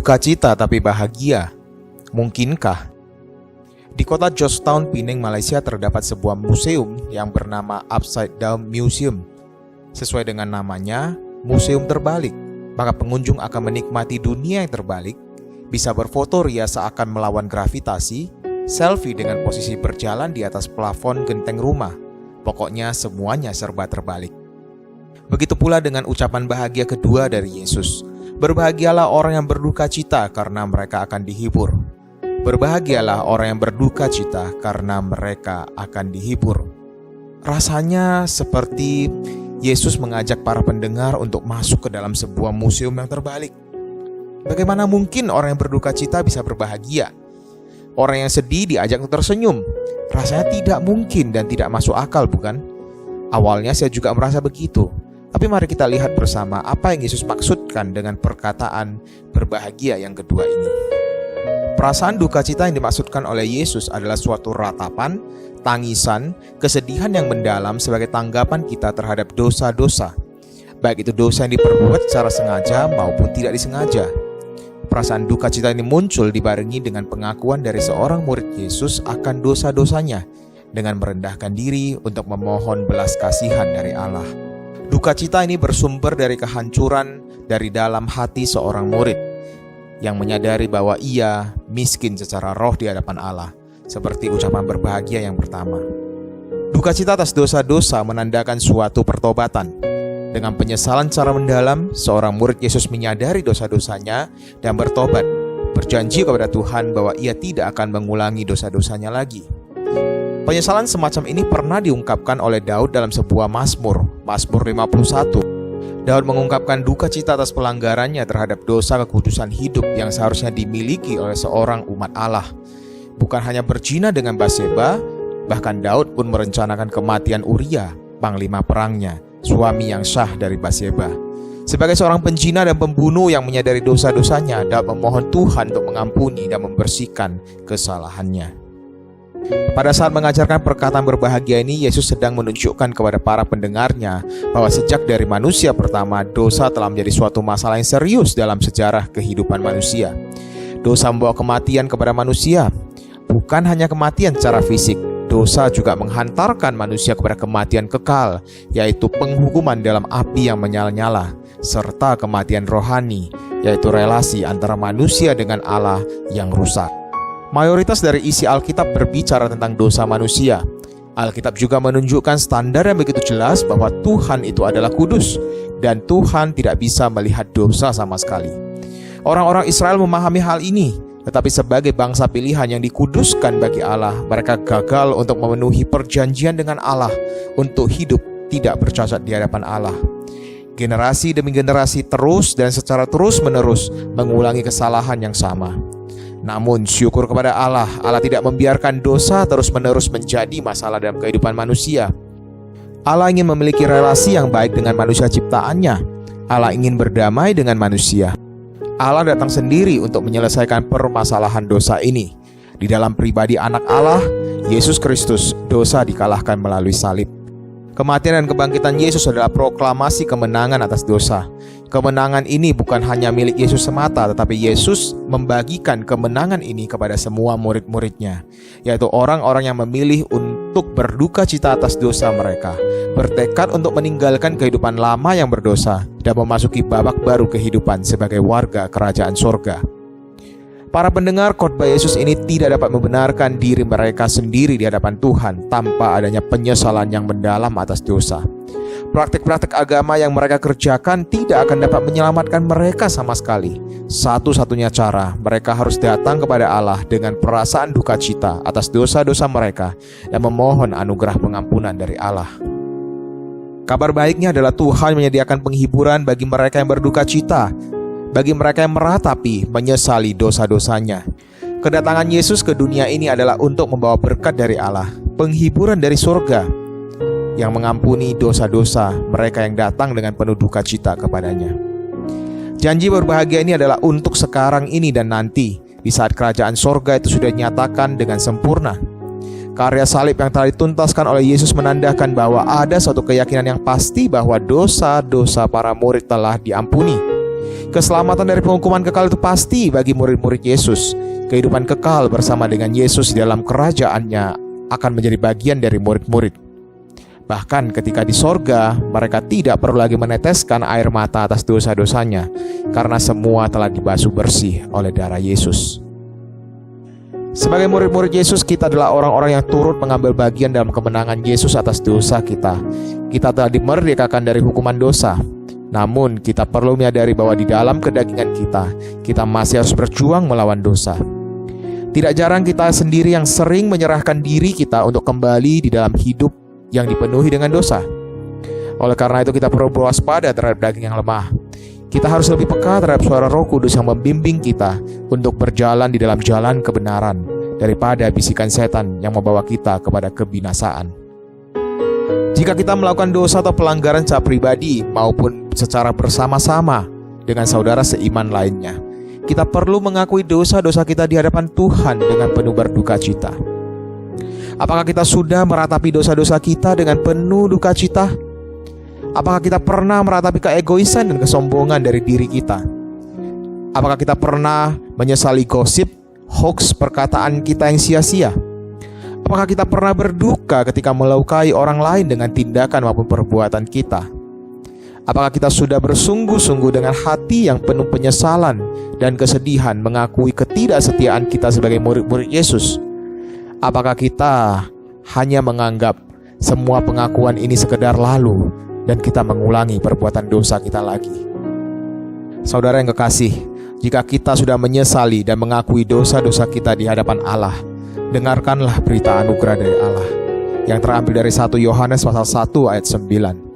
Duka cita tapi bahagia, mungkinkah? Di kota Georgetown, Penang, Malaysia terdapat sebuah museum yang bernama Upside Down Museum. Sesuai dengan namanya, museum terbalik, maka pengunjung akan menikmati dunia yang terbalik, bisa berfoto ria seakan melawan gravitasi, selfie dengan posisi berjalan di atas plafon genteng rumah. Pokoknya semuanya serba terbalik. Begitu pula dengan ucapan bahagia kedua dari Yesus. Berbahagialah orang yang berduka cita karena mereka akan dihibur. Berbahagialah orang yang berduka cita karena mereka akan dihibur. Rasanya seperti Yesus mengajak para pendengar untuk masuk ke dalam sebuah museum yang terbalik. Bagaimana mungkin orang yang berduka cita bisa berbahagia? Orang yang sedih diajak untuk tersenyum. Rasanya tidak mungkin dan tidak masuk akal, bukan? Awalnya saya juga merasa begitu. Tapi mari kita lihat bersama apa yang Yesus maksudkan dengan perkataan berbahagia yang kedua ini. Perasaan duka cita yang dimaksudkan oleh Yesus adalah suatu ratapan, tangisan, kesedihan yang mendalam sebagai tanggapan kita terhadap dosa-dosa. Baik itu dosa yang diperbuat secara sengaja maupun tidak disengaja. Perasaan duka cita ini muncul dibarengi dengan pengakuan dari seorang murid Yesus akan dosa-dosanya dengan merendahkan diri untuk memohon belas kasihan dari Allah. Duka cita ini bersumber dari kehancuran dari dalam hati seorang murid yang menyadari bahwa ia miskin secara roh di hadapan Allah, seperti ucapan berbahagia yang pertama. Duka cita atas dosa-dosa menandakan suatu pertobatan. Dengan penyesalan secara mendalam, seorang murid Yesus menyadari dosa-dosanya dan bertobat, berjanji kepada Tuhan bahwa ia tidak akan mengulangi dosa-dosanya lagi. Penyesalan semacam ini pernah diungkapkan oleh Daud dalam sebuah Mazmur 51. Daud mengungkapkan duka cita atas pelanggarannya terhadap dosa kekudusan hidup yang seharusnya dimiliki oleh seorang umat Allah. Bukan hanya berzina dengan Batseba, bahkan Daud pun merencanakan kematian Uria, panglima perangnya, suami yang sah dari Batseba. Sebagai seorang penzina dan pembunuh yang menyadari dosa-dosanya, Daud memohon Tuhan untuk mengampuni dan membersihkan kesalahannya. Pada saat mengajarkan perkataan berbahagia ini, Yesus sedang menunjukkan kepada para pendengarnya bahwa sejak dari manusia pertama, dosa telah menjadi suatu masalah yang serius dalam sejarah kehidupan manusia. Dosa membawa kematian kepada manusia, bukan hanya kematian secara fisik. Dosa juga menghantarkan manusia kepada kematian kekal, yaitu penghukuman dalam api yang menyala-nyala, serta kematian rohani, yaitu relasi antara manusia dengan Allah yang rusak. Mayoritas dari isi Alkitab berbicara tentang dosa manusia. Alkitab juga menunjukkan standar yang begitu jelas bahwa Tuhan itu adalah kudus dan Tuhan tidak bisa melihat dosa sama sekali. Orang-orang Israel memahami hal ini, tetapi sebagai bangsa pilihan yang dikuduskan bagi Allah, mereka gagal untuk memenuhi perjanjian dengan Allah untuk hidup tidak bercacat di hadapan Allah. Generasi demi generasi terus dan secara terus-menerus mengulangi kesalahan yang sama. Namun syukur kepada Allah, Allah tidak membiarkan dosa terus-menerus menjadi masalah dalam kehidupan manusia. Allah ingin memiliki relasi yang baik dengan manusia ciptaannya. Allah ingin berdamai dengan manusia. Allah datang sendiri untuk menyelesaikan permasalahan dosa ini. Di dalam pribadi anak Allah, Yesus Kristus, dosa dikalahkan melalui salib. Kematian dan kebangkitan Yesus adalah proklamasi kemenangan atas dosa. Kemenangan ini bukan hanya milik Yesus semata, tetapi Yesus membagikan kemenangan ini kepada semua murid-muridnya, yaitu orang-orang yang memilih untuk berduka cita atas dosa mereka, bertekad untuk meninggalkan kehidupan lama yang berdosa, dan memasuki babak baru kehidupan sebagai warga kerajaan sorga. Para pendengar khotbah Yesus ini tidak dapat membenarkan diri mereka sendiri di hadapan Tuhan tanpa adanya penyesalan yang mendalam atas dosa. Praktik-praktik agama yang mereka kerjakan tidak akan dapat menyelamatkan mereka sama sekali. Satu-satunya cara, mereka harus datang kepada Allah dengan perasaan duka cita atas dosa-dosa mereka dan memohon anugerah pengampunan dari Allah. Kabar baiknya adalah Tuhan menyediakan penghiburan bagi mereka yang berduka cita, bagi mereka yang meratapi, menyesali dosa-dosanya. Kedatangan Yesus ke dunia ini adalah untuk membawa berkat dari Allah, penghiburan dari surga, yang mengampuni dosa-dosa mereka yang datang dengan penuh duka cita kepadanya. Janji berbahagia ini adalah untuk sekarang ini dan nanti, di saat kerajaan surga itu sudah dinyatakan dengan sempurna. Karya salib yang telah dituntaskan oleh Yesus menandakan bahwa ada suatu keyakinan yang pasti bahwa dosa-dosa para murid telah diampuni. Keselamatan dari penghukuman kekal itu pasti bagi murid-murid Yesus. Kehidupan kekal bersama dengan Yesus di dalam kerajaannya akan menjadi bagian dari murid-murid. Bahkan ketika di sorga, mereka tidak perlu lagi meneteskan air mata atas dosa-dosanya, karena semua telah dibasuh bersih oleh darah Yesus. Sebagai murid-murid Yesus, kita adalah orang-orang yang turut mengambil bagian dalam kemenangan Yesus atas dosa kita. Kita telah dimerdekakan dari hukuman dosa. Namun, kita perlu menyadari bahwa di dalam kedagingan kita masih harus berjuang melawan dosa. Tidak jarang kita sendiri yang sering menyerahkan diri kita untuk kembali di dalam hidup yang dipenuhi dengan dosa. Oleh karena itu kita perlu berwaspada terhadap daging yang lemah. Kita harus lebih peka terhadap suara Roh Kudus yang membimbing kita untuk berjalan di dalam jalan kebenaran daripada bisikan setan yang membawa kita kepada kebinasaan. Jika kita melakukan dosa atau pelanggaran secara pribadi maupun secara bersama-sama dengan saudara seiman lainnya, kita perlu mengakui dosa-dosa kita di hadapan Tuhan dengan penuh berduka cita. Apakah kita sudah meratapi dosa-dosa kita dengan penuh duka cita? Apakah kita pernah meratapi keegoisan dan kesombongan dari diri kita? Apakah kita pernah menyesali gosip, hoax, perkataan kita yang sia-sia? Apakah kita pernah berduka ketika melukai orang lain dengan tindakan maupun perbuatan kita? Apakah kita sudah bersungguh-sungguh dengan hati yang penuh penyesalan dan kesedihan mengakui ketidaksetiaan kita sebagai murid-murid Yesus? Apakah kita hanya menganggap semua pengakuan ini sekedar lalu dan kita mengulangi perbuatan dosa kita lagi? Saudara yang kekasih, jika kita sudah menyesali dan mengakui dosa-dosa kita di hadapan Allah, dengarkanlah berita anugerah dari Allah yang terambil dari 1 Yohanes pasal 1 ayat 9.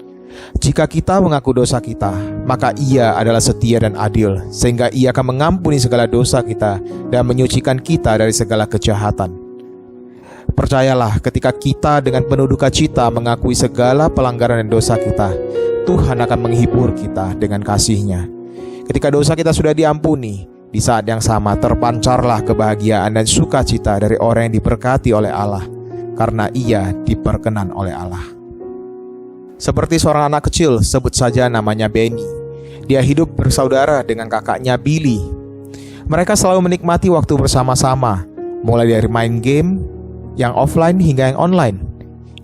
Jika kita mengaku dosa kita, maka Ia adalah setia dan adil, sehingga Ia akan mengampuni segala dosa kita dan menyucikan kita dari segala kejahatan. Percayalah, ketika kita dengan penuh duka cita mengakui segala pelanggaran dan dosa kita, Tuhan akan menghibur kita dengan kasih-Nya. Ketika dosa kita sudah diampuni, di saat yang sama terpancarlah kebahagiaan dan sukacita dari orang yang diberkati oleh Allah, karena ia diperkenan oleh Allah. Seperti seorang anak kecil, sebut saja namanya Benny. Dia hidup bersaudara dengan kakaknya Billy. Mereka selalu menikmati waktu bersama-sama, mulai dari main game yang offline hingga yang online,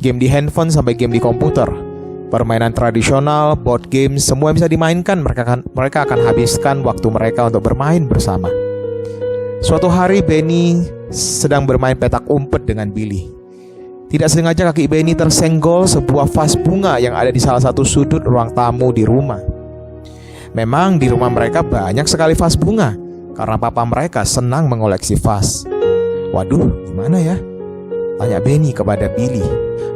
game di handphone sampai game di komputer, permainan tradisional, board game, semua yang bisa dimainkan. Mereka akan habiskan waktu mereka untuk bermain bersama. Suatu hari Benny sedang bermain petak umpet dengan Billy. Tidak sengaja kaki Benny tersenggol sebuah vas bunga yang ada di salah satu sudut ruang tamu di rumah. Memang di rumah mereka banyak sekali vas bunga, karena papa mereka senang mengoleksi vas. Waduh, gimana ya? Tanya Benny kepada Billy.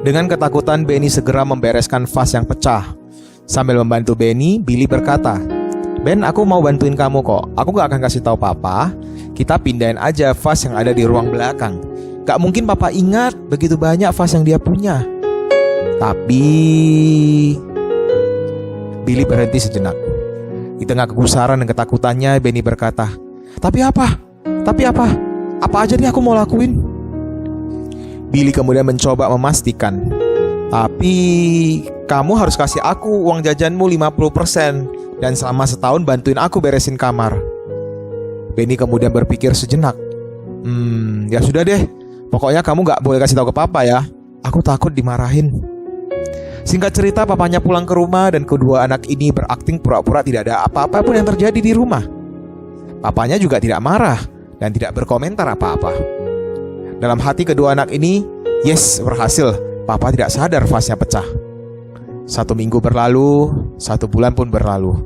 Dengan ketakutan Benny segera membereskan vas yang pecah. Sambil membantu Benny, Billy berkata, "Ben, aku mau bantuin kamu kok. Aku gak akan kasih tahu papa. Kita pindahin aja vas yang ada di ruang belakang. Gak mungkin papa ingat begitu banyak vas yang dia punya." Tapi Billy berhenti sejenak. Di tengah kegusaran dan ketakutannya, Benny berkata, Tapi apa? Apa aja nih aku mau lakuin?" Billy kemudian mencoba memastikan, "Tapi kamu harus kasih aku uang jajanmu 50% dan selama setahun bantuin aku beresin kamar." Benny kemudian berpikir sejenak. Ya sudah deh. Pokoknya kamu gak boleh kasih tahu ke papa ya. Aku takut dimarahin." Singkat cerita, papanya pulang ke rumah dan kedua anak ini berakting pura-pura tidak ada apa-apa pun yang terjadi di rumah. Papanya juga tidak marah dan tidak berkomentar apa-apa. Dalam hati kedua anak ini, yes, berhasil. Papa tidak sadar vasnya pecah. 1 minggu berlalu, 1 bulan pun berlalu.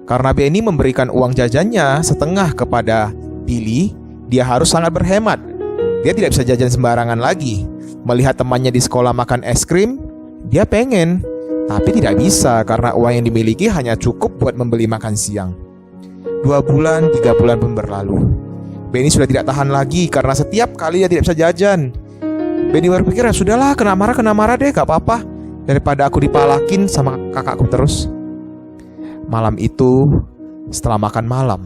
Karena Benny memberikan uang jajannya setengah kepada Billy, dia harus sangat berhemat. Dia tidak bisa jajan sembarangan lagi. Melihat temannya di sekolah makan es krim, dia pengen, tapi tidak bisa karena uang yang dimiliki hanya cukup buat membeli makan siang. 2 bulan, 3 bulan pun berlalu. Benny sudah tidak tahan lagi karena setiap kali dia tidak bisa jajan. Benny berpikir, ya sudahlah, kena marah deh, gak apa-apa, daripada aku dipalakin sama kakakku terus. Malam itu, setelah makan malam,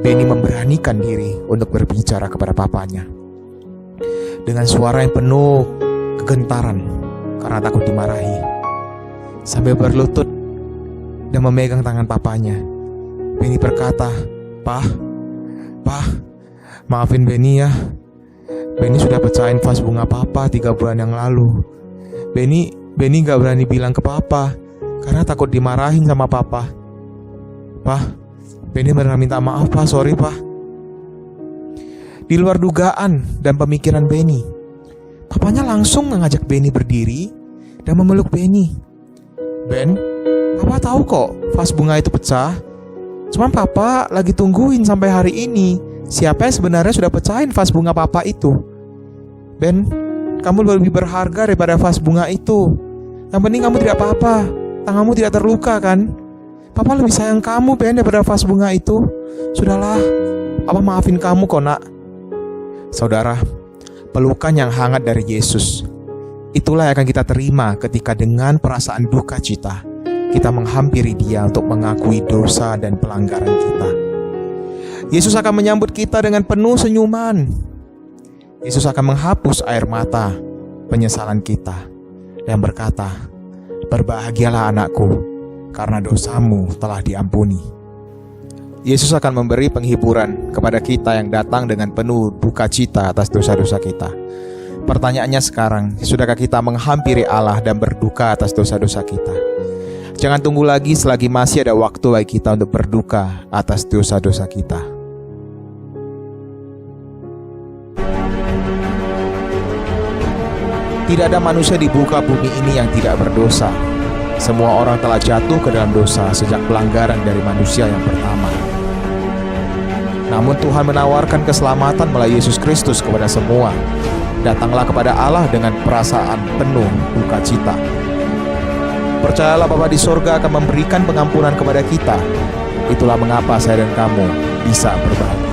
Benny memberanikan diri untuk berbicara kepada papanya. Dengan suara yang penuh kegentaran karena takut dimarahi. Sambil berlutut dan memegang tangan papanya, Benny berkata, Pak, maafin Benny ya. Benny sudah pecahin vas bunga Papa 3 bulan yang lalu. Benny gak berani bilang ke Papa karena takut dimarahin sama Papa. Pak, Benny benar minta maaf Pak, sorry Pak. Di luar dugaan dan pemikiran Benny, Papanya langsung mengajak Benny berdiri dan memeluk Benny. Ben, Papa tahu kok vas bunga itu pecah. Cuman Papa lagi tungguin sampai hari ini siapa yang sebenarnya sudah pecahin vas bunga Papa itu. Ben, kamu lebih berharga daripada vas bunga itu. Yang penting kamu tidak apa-apa, tanganmu tidak terluka kan? Papa lebih sayang kamu Ben daripada vas bunga itu. Sudahlah, Papa maafin kamu kok nak. Saudara, pelukan yang hangat dari Yesus, itulah yang akan kita terima ketika dengan perasaan duka cita kita menghampiri Dia untuk mengakui dosa dan pelanggaran kita. Yesus akan menyambut kita dengan penuh senyuman. Yesus akan menghapus air mata penyesalan kita dan berkata, "Berbahagialah anakku, karena dosamu telah diampuni." Yesus akan memberi penghiburan kepada kita yang datang dengan penuh duka cita atas dosa-dosa kita. Pertanyaannya sekarang, sudahkah kita menghampiri Allah dan berduka atas dosa-dosa kita? Jangan tunggu lagi selagi masih ada waktu bagi kita untuk berduka atas dosa-dosa kita. Tidak ada manusia di muka bumi ini yang tidak berdosa. Semua orang telah jatuh ke dalam dosa sejak pelanggaran dari manusia yang pertama. Namun Tuhan menawarkan keselamatan melalui Yesus Kristus kepada semua. Datanglah kepada Allah dengan perasaan penuh duka cita. Percayalah Bapa di sorga akan memberikan pengampunan kepada kita. Itulah mengapa saya dan kamu bisa berbahagia.